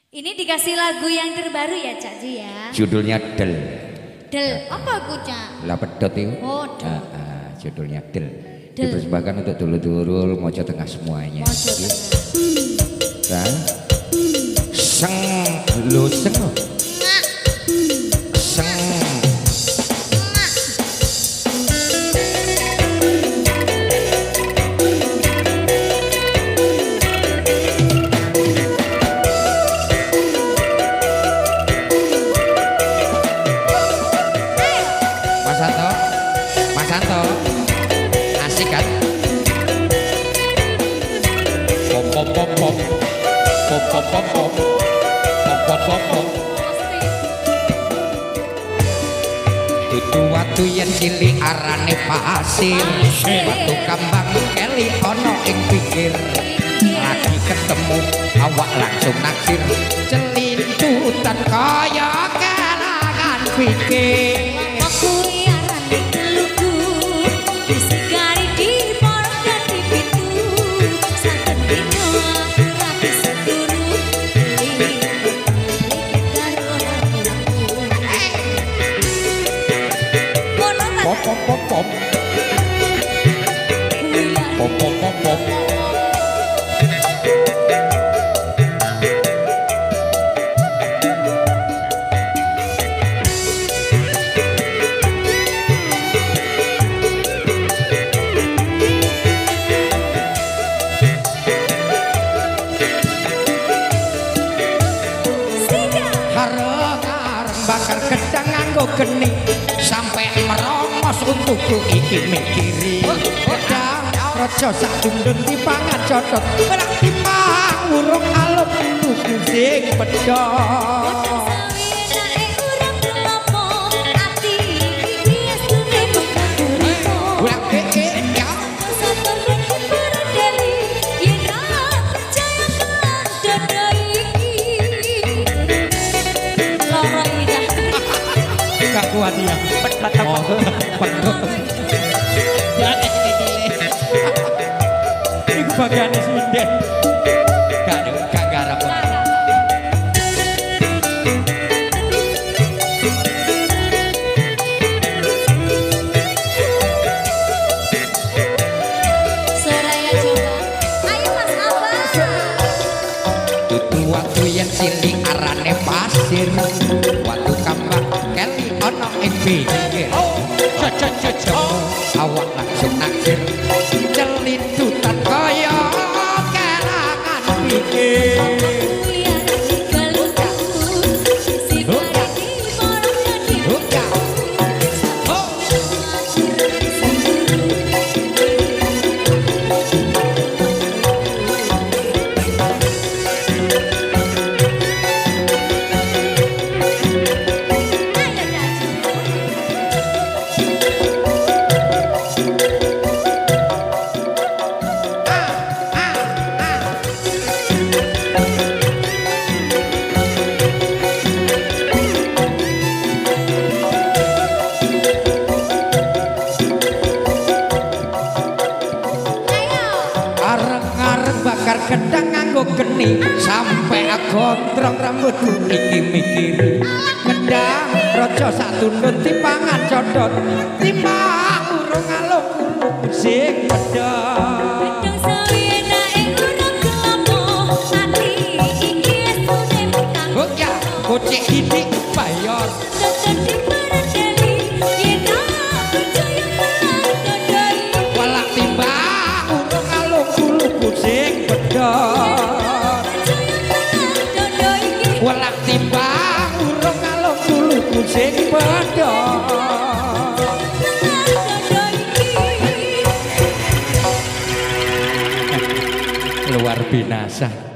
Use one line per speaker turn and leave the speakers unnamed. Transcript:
Ini dikasih lagu yang terbaru ya Cak Ji ya.
Judulnya Del.
Del, apa aku Cak?
Lah pedot itu.
Oh, Del.
Judulnya Del.
Del.
Dipersembahkan untuk dulur-dulur mojo tengah semuanya.
Mojo tengah.
Kan? Seng lo seng lo. Seng. Mas Santo, asik kan? Pom pom pom pom, pom pom pom pom, pom pom pom pom. Tutu watu yen cilik arane pasir, watu kambang keli ono ing pikir. Lagi ketemu awak langsung naksir, celintutan kaya kelangan pikir. Pop pop pop pop pop pop pop pop. Hareng-hareng bakar gedang nganggo geni sampai merongos untukku iki mikiri. Gedang raja sak dundun dipangan cocot ora timbang urung alum tuku sing pedhot. Kuat ya, pedot. Ya ini bagian sinden. Gak garap.
Soraya coba. Ayo Mas Abang.
Tutu waktu yang cilik arane pasir, waktu kambang keli ono ing pikir. Awak langsung naksir, celintutan kaya kelangan pikir. Bakar gedang nganggo geni sampai gondrong rambutku iki mikiri. Gedang raja sak tundut dipangan codot timbang urung alung sing pedhot. Kocek didik bayar. Walak timbang urung alung kulukku sing pedhot. Walak timbang urung alung kulukku sing pedhot. Luar binasa.